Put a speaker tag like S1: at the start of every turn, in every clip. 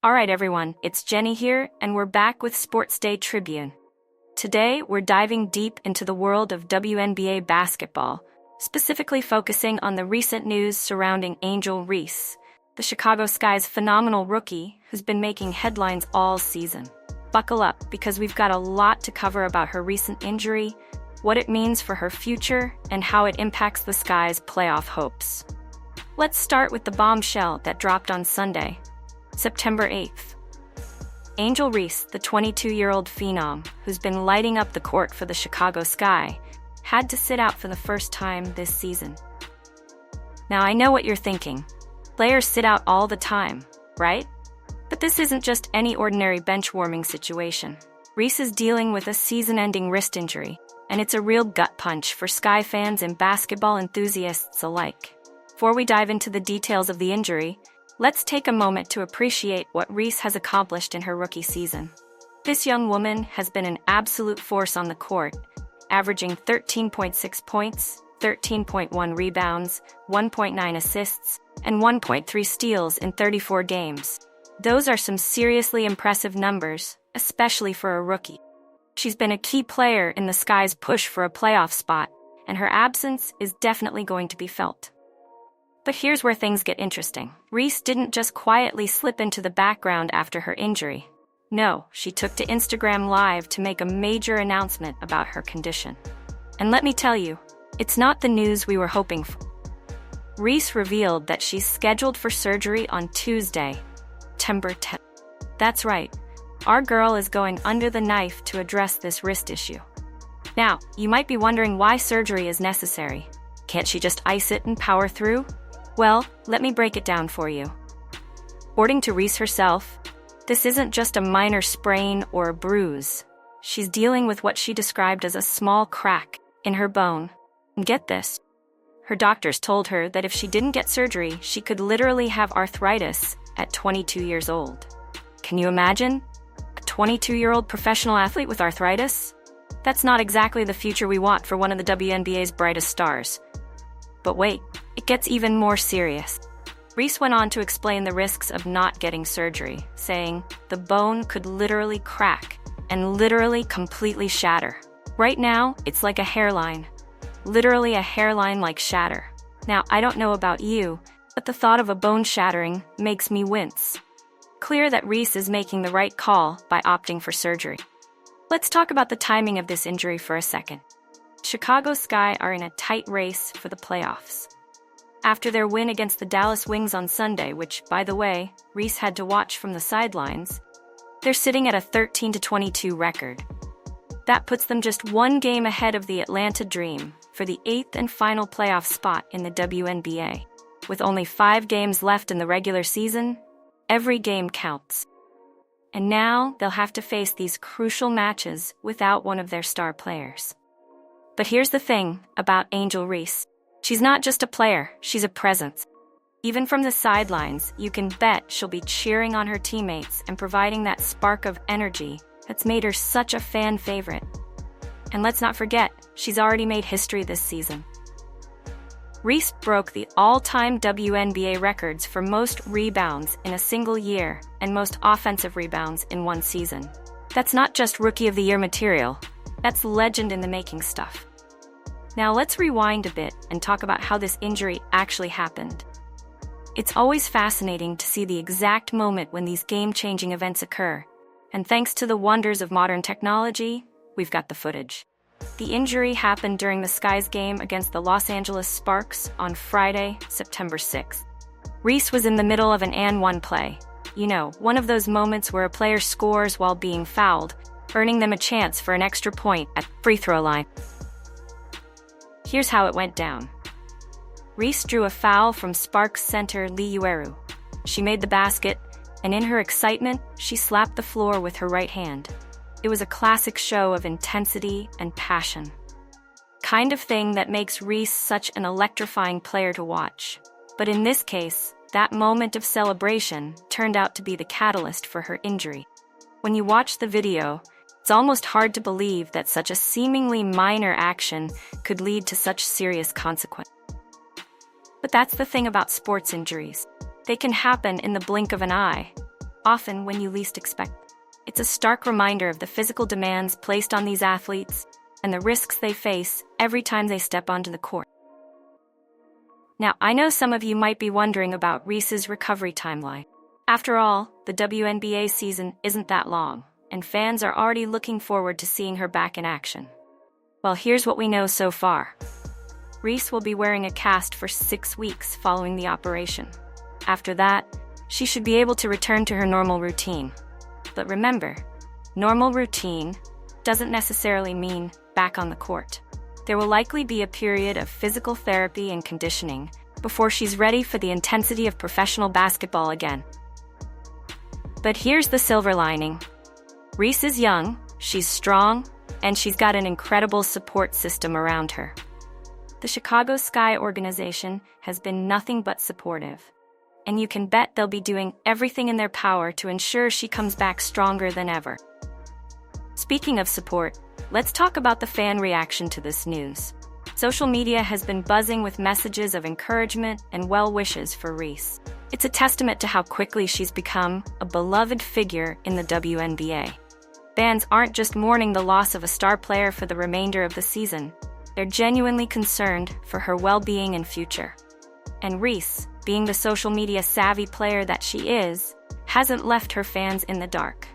S1: Alright everyone, it's Jenny here, and we're back with Sports Day Tribune. Today, we're diving deep into the world of WNBA basketball, specifically focusing on the recent news surrounding Angel Reese, the Chicago Sky's phenomenal rookie who's been making headlines all season. Buckle up, because we've got a lot to cover about her recent injury, what it means for her future, and how it impacts the Sky's playoff hopes. Let's start with the bombshell that dropped on Sunday, September 8th. Angel Reese, the 22-year-old phenom who's been lighting up the court for the Chicago Sky, had to sit out for the first time this season. Now, I know what you're thinking. Players sit out all the time, right? But this isn't just any ordinary bench-warming situation. Reese is dealing with a season-ending wrist injury, and it's a real gut punch for Sky fans and basketball enthusiasts alike. Before we dive into the details of the injury, let's take a moment to appreciate what Reese has accomplished in her rookie season. This young woman has been an absolute force on the court, averaging 13.6 points, 13.1 rebounds, 1.9 assists, and 1.3 steals in 34 games. Those are some seriously impressive numbers, especially for a rookie. She's been a key player in the Sky's push for a playoff spot, and her absence is definitely going to be felt. But here's where things get interesting. Reese didn't just quietly slip into the background after her injury. No, she took to Instagram Live to make a major announcement about her condition. And let me tell you, it's not the news we were hoping for. Reese revealed that she's scheduled for surgery on Tuesday, September 10th. That's right, our girl is going under the knife to address this wrist issue. Now, you might be wondering why surgery is necessary. Can't she just ice it and power through? Well, let me break it down for you. According to Reese herself, this isn't just a minor sprain or a bruise. She's dealing with what she described as a small crack in her bone. And get this, her doctors told her that if she didn't get surgery, she could literally have arthritis at 22 years old. Can you imagine? A 22-year-old professional athlete with arthritis? That's not exactly the future we want for one of the WNBA's brightest stars. But wait, it gets even more serious. Reese went on to explain the risks of not getting surgery, saying, the bone could literally crack and literally completely shatter. Right now, it's like a hairline. Literally a hairline like shatter. Now, I don't know about you, but the thought of a bone shattering makes me wince. Clear that Reese is making the right call by opting for surgery. Let's talk about the timing of this injury for a second. Chicago Sky are in a tight race for the playoffs. After their win against the Dallas Wings on Sunday, which, by the way, Reese had to watch from the sidelines, they're sitting at a 13-22 record. That puts them just one game ahead of the Atlanta Dream for the 8th and final playoff spot in the WNBA. With only 5 games left in the regular season, every game counts. And now they'll have to face these crucial matches without one of their star players. But here's the thing about Angel Reese. She's not just a player, she's a presence. Even from the sidelines, you can bet she'll be cheering on her teammates and providing that spark of energy that's made her such a fan favorite. And let's not forget, she's already made history this season. Reese broke the all-time WNBA records for most rebounds in a single year and most offensive rebounds in one season. That's not just Rookie of the Year material, that's legend-in-the-making stuff. Now let's rewind a bit and talk about how this injury actually happened. It's always fascinating to see the exact moment when these game-changing events occur, and thanks to the wonders of modern technology, we've got the footage. The injury happened during the Sky's game against the Los Angeles Sparks on Friday, September 6th. Reese was in the middle of an and-one play. You know, one of those moments where a player scores while being fouled, earning them a chance for an extra point at the free throw line. Here's how it went down. Reese drew a foul from Sparks center Lee Ueru. She made the basket, and in her excitement, she slapped the floor with her right hand. It was a classic show of intensity and passion. Kind of thing that makes Reese such an electrifying player to watch. But in this case, that moment of celebration turned out to be the catalyst for her injury. When you watch the video, it's almost hard to believe that such a seemingly minor action could lead to such serious consequence. But that's the thing about sports injuries. They can happen in the blink of an eye. often when you least expect it. It's a stark reminder of the physical demands placed on these athletes and the risks they face every time they step onto the court. Now, I know some of you might be wondering about Reese's recovery timeline. After all, the WNBA season isn't that long, and fans are already looking forward to seeing her back in action. Well, here's what we know so far. Reese will be wearing a cast for 6 weeks following the operation. After that, she should be able to return to her normal routine. But remember, normal routine doesn't necessarily mean back on the court. There will likely be a period of physical therapy and conditioning before she's ready for the intensity of professional basketball again. But here's the silver lining. Reese is young, she's strong, and she's got an incredible support system around her. The Chicago Sky organization has been nothing but supportive, and you can bet they'll be doing everything in their power to ensure she comes back stronger than ever. Speaking of support, let's talk about the fan reaction to this news. Social media has been buzzing with messages of encouragement and well wishes for Reese. It's a testament to how quickly she's become a beloved figure in the WNBA. Fans aren't just mourning the loss of a star player for the remainder of the season. They're genuinely concerned for her well-being and future. And Reese, being the social media savvy player that she is, hasn't left her fans in the dark.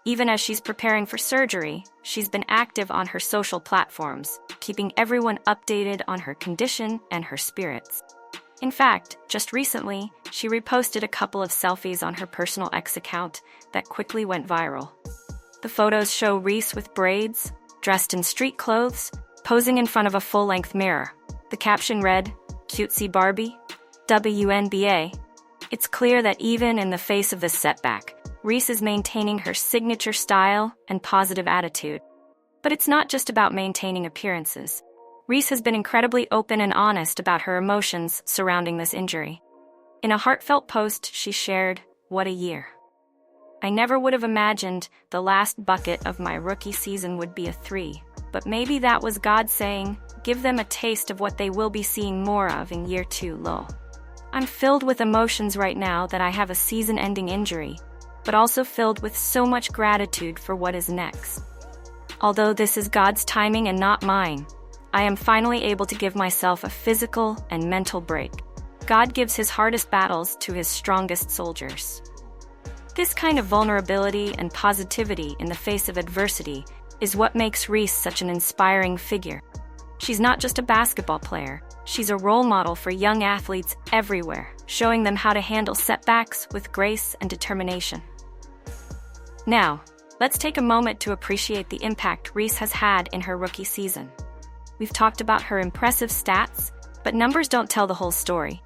S1: Even as she's preparing for surgery, she's been active on her social platforms, keeping everyone updated on her condition and her spirits. In fact, just recently, she reposted a couple of selfies on her personal X account that quickly went viral. The photos show Reese with braids, dressed in street clothes, posing in front of a full-length mirror. The caption read, "Cutesy Barbie, WNBA." It's clear that even in the face of this setback, Reese is maintaining her signature style and positive attitude. But it's not just about maintaining appearances. Reese has been incredibly open and honest about her emotions surrounding this injury. In a heartfelt post, she shared, "What a year. I never would have imagined the last bucket of my rookie season would be a 3, but maybe that was God saying, give them a taste of what they will be seeing more of in year 2, lol. I'm filled with emotions right now that I have a season-ending injury, but also filled with so much gratitude for what is next. Although this is God's timing and not mine, I am finally able to give myself a physical and mental break. God gives his hardest battles to his strongest soldiers." This kind of vulnerability and positivity in the face of adversity is what makes Reese such an inspiring figure. She's not just a basketball player, she's a role model for young athletes everywhere, showing them how to handle setbacks with grace and determination. Now, let's take a moment to appreciate the impact Reese has had in her rookie season. We've talked about her impressive stats, but numbers don't tell the whole story.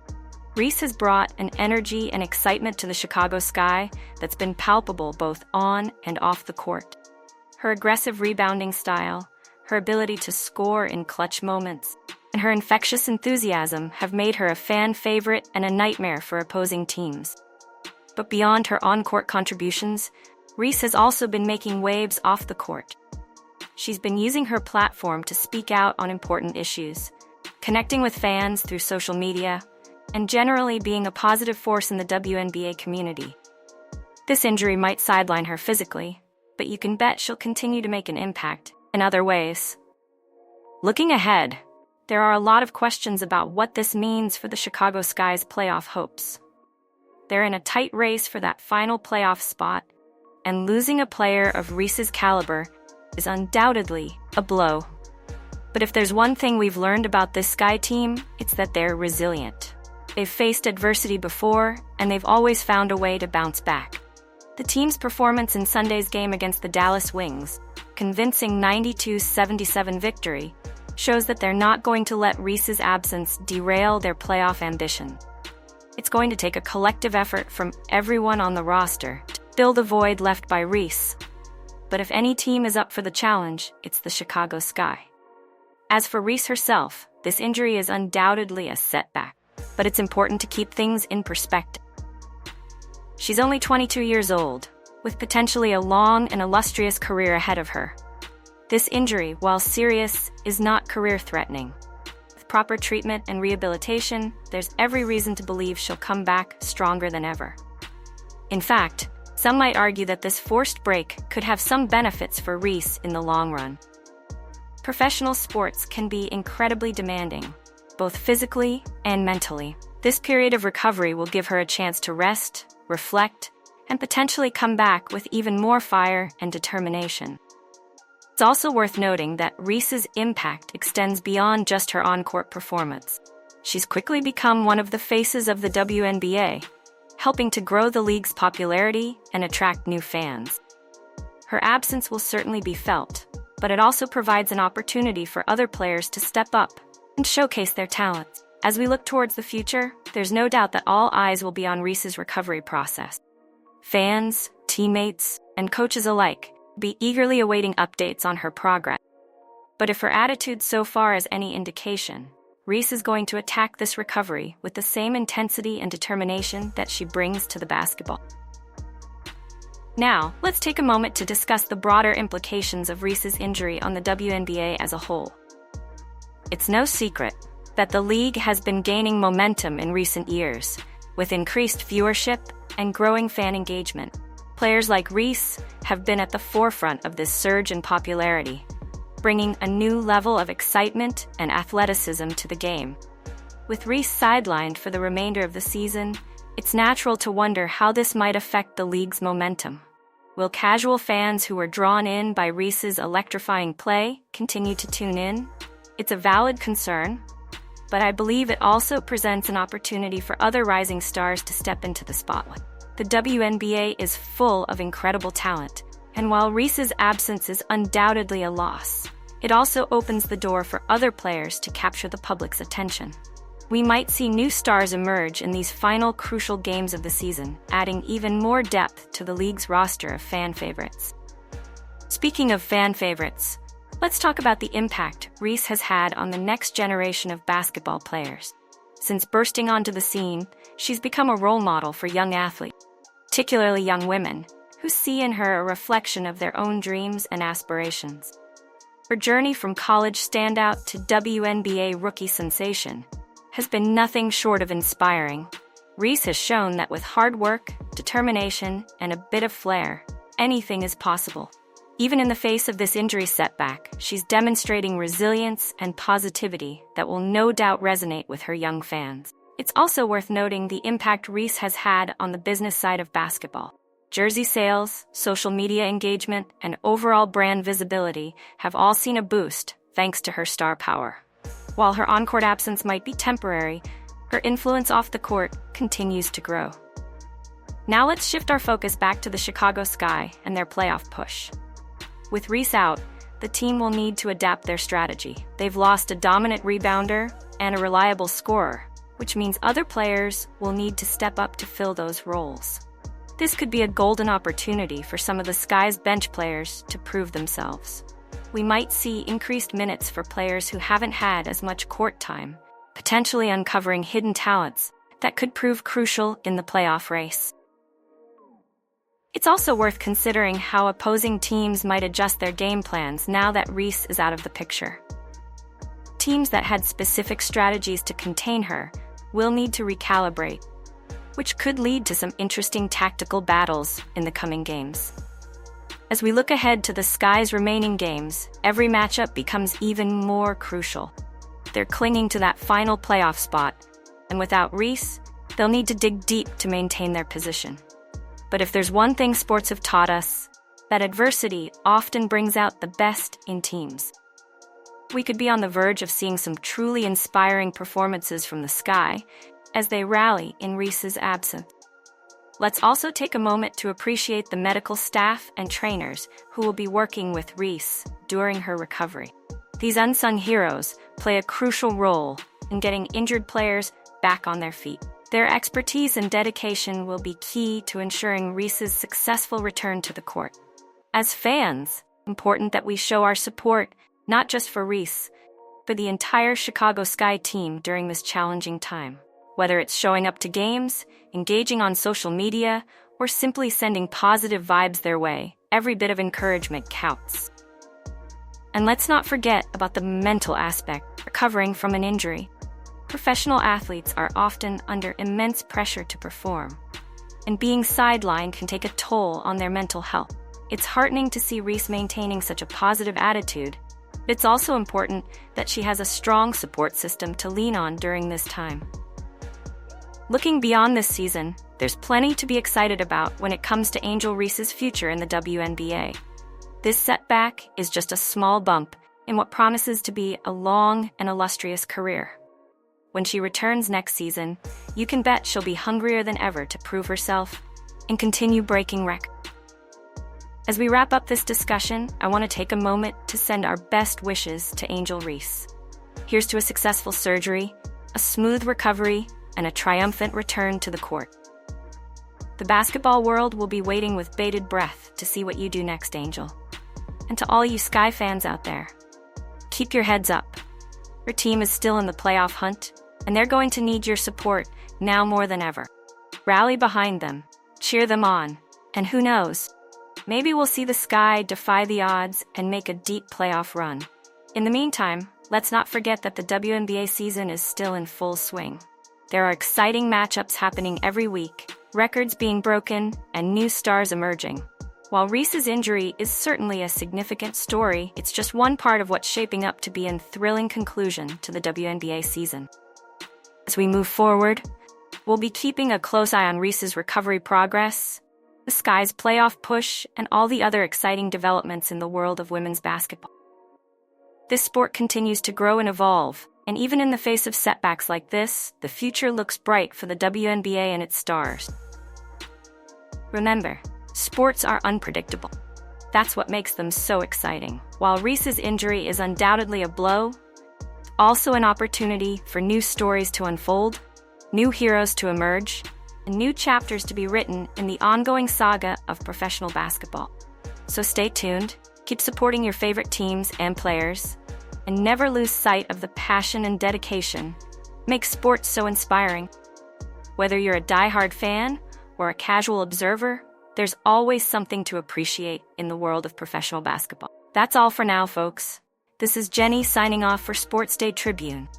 S1: Reese has brought an energy and excitement to the Chicago Sky that's been palpable both on and off the court. Her aggressive rebounding style, her ability to score in clutch moments, and her infectious enthusiasm have made her a fan favorite and a nightmare for opposing teams. But beyond her on-court contributions, Reese has also been making waves off the court. She's been using her platform to speak out on important issues, connecting with fans through social media, and generally being a positive force in the WNBA community. This injury might sideline her physically, but you can bet she'll continue to make an impact in other ways. Looking ahead, there are a lot of questions about what this means for the Chicago Sky's playoff hopes. They're in a tight race for that final playoff spot, and losing a player of Reese's caliber is undoubtedly a blow. But if there's one thing we've learned about this Sky team, it's that they're resilient. They've faced adversity before, and they've always found a way to bounce back. The team's performance in Sunday's game against the Dallas Wings, convincing 92-77 victory, shows that they're not going to let Reese's absence derail their playoff ambition. It's going to take a collective effort from everyone on the roster to fill the void left by Reese. But if any team is up for the challenge, it's the Chicago Sky. As for Reese herself, this injury is undoubtedly a setback, but it's important to keep things in perspective. She's only 22 years old, with potentially a long and illustrious career ahead of her. This injury, while serious, is not career-threatening. With proper treatment and rehabilitation, there's every reason to believe she'll come back stronger than ever. In fact, Some might argue that this forced break could have some benefits for Reese in the long run. Professional sports can be incredibly demanding, both physically and mentally. This period of recovery will give her a chance to rest, reflect, and potentially come back with even more fire and determination. It's also worth noting that Reese's impact extends beyond just her on-court performance. She's quickly become one of the faces of the WNBA, helping to grow the league's popularity and attract new fans. Her absence will certainly be felt, but it also provides an opportunity for other players to step up and showcase their talents. As we look towards the future, there's no doubt that all eyes will be on Reese's recovery process. Fans, teammates, and coaches alike will be eagerly awaiting updates on her progress. But if her attitude so far is any indication, Reese is going to attack this recovery with the same intensity and determination that she brings to the basketball. Now, let's take a moment to discuss the broader implications of Reese's injury on the WNBA as a whole. It's no secret that the league has been gaining momentum in recent years, with increased viewership and growing fan engagement. Players like Reese have been at the forefront of this surge in popularity, bringing a new level of excitement and athleticism to the game. With Reese sidelined for the remainder of the season, it's natural to wonder how this might affect the league's momentum. Will casual fans who were drawn in by Reese's electrifying play continue to tune in? It's a valid concern, but I believe it also presents an opportunity for other rising stars to step into the spotlight. The WNBA is full of incredible talent, and while Reese's absence is undoubtedly a loss, it also opens the door for other players to capture the public's attention. We might see new stars emerge in these final crucial games of the season, adding even more depth to the league's roster of fan favorites. Speaking of fan favorites, let's talk about the impact Reese has had on the next generation of basketball players. Since bursting onto the scene, she's become a role model for young athletes, particularly young women, who see in her a reflection of their own dreams and aspirations. Her journey from college standout to WNBA rookie sensation has been nothing short of inspiring. Reese has shown that with hard work, determination, and a bit of flair, anything is possible. Even in the face of this injury setback, she's demonstrating resilience and positivity that will no doubt resonate with her young fans. It's also worth noting the impact Reese has had on the business side of basketball. Jersey sales, social media engagement, and overall brand visibility have all seen a boost thanks to her star power. While her on-court absence might be temporary, her influence off the court continues to grow. Now let's shift our focus back to the Chicago Sky and their playoff push. With Reese out, the team will need to adapt their strategy. They've lost a dominant rebounder and a reliable scorer, which means other players will need to step up to fill those roles. This could be a golden opportunity for some of the Sky's bench players to prove themselves. We might see increased minutes for players who haven't had as much court time, potentially uncovering hidden talents that could prove crucial in the playoff race. It's also worth considering how opposing teams might adjust their game plans now that Reese is out of the picture. Teams that had specific strategies to contain her will need to recalibrate, which could lead to some interesting tactical battles in the coming games. As we look ahead to the Sky's remaining games, every matchup becomes even more crucial. They're clinging to that final playoff spot, and without Reese, they'll need to dig deep to maintain their position. But if there's one thing sports have taught us, that adversity often brings out the best in teams. We could be on the verge of seeing some truly inspiring performances from the Sky as they rally in Reese's absence. Let's also take a moment to appreciate the medical staff and trainers who will be working with Reese during her recovery. These unsung heroes play a crucial role in getting injured players back on their feet. Their expertise and dedication will be key to ensuring Reese's successful return to the court. As fans, it's important that we show our support not just for Reese, but the entire Chicago Sky team during this challenging time. Whether it's showing up to games, engaging on social media, or simply sending positive vibes their way, every bit of encouragement counts. And let's not forget about the mental aspect, recovering from an injury. Professional athletes are often under immense pressure to perform. and being sidelined can take a toll on their mental health. It's heartening to see Reese maintaining such a positive attitude, but it's also important that she has a strong support system to lean on during this time. Looking beyond this season, there's plenty to be excited about when it comes to Angel Reese's future in the WNBA. This setback is just a small bump in what promises to be a long and illustrious career. When she returns next season, you can bet she'll be hungrier than ever to prove herself and continue breaking records. As we wrap up this discussion, I want to take a moment to send our best wishes to Angel Reese. Here's to a successful surgery, a smooth recovery, and a triumphant return to the court. The basketball world will be waiting with bated breath to see what you do next, Angel. And to all you Sky fans out there, keep your heads up. Your team is still in the playoff hunt, and they're going to need your support now more than ever. Rally behind them, cheer them on, and who knows, maybe we'll see the Sky defy the odds and make a deep playoff run. In the meantime, let's not forget that the WNBA season is still in full swing. There are exciting matchups happening every week, records being broken, and new stars emerging. While Reese's injury is certainly a significant story, it's just one part of what's shaping up to be a thrilling conclusion to the WNBA season. As we move forward, we'll be keeping a close eye on Reese's recovery progress, the Sky's playoff push, and all the other exciting developments in the world of women's basketball. This sport continues to grow and evolve, and even in the face of setbacks like this, the future looks bright for the WNBA and its stars. Remember, sports are unpredictable. That's what makes them so exciting. While Reese's injury is undoubtedly a blow, also an opportunity for new stories to unfold, new heroes to emerge, and new chapters to be written in the ongoing saga of professional basketball. So stay tuned, keep supporting your favorite teams and players, and never lose sight of the passion and dedication that makes sports so inspiring. Whether you're a diehard fan or a casual observer, there's always something to appreciate in the world of professional basketball. That's all for now, folks. This is Jenny signing off for Sports Day Tribune.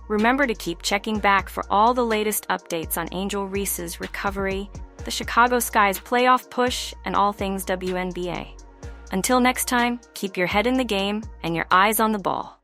S1: Remember to keep checking back for all the latest updates on Angel Reese's recovery, the Chicago Sky's playoff push, and all things WNBA. Until next time, keep your head in the game and your eyes on the ball.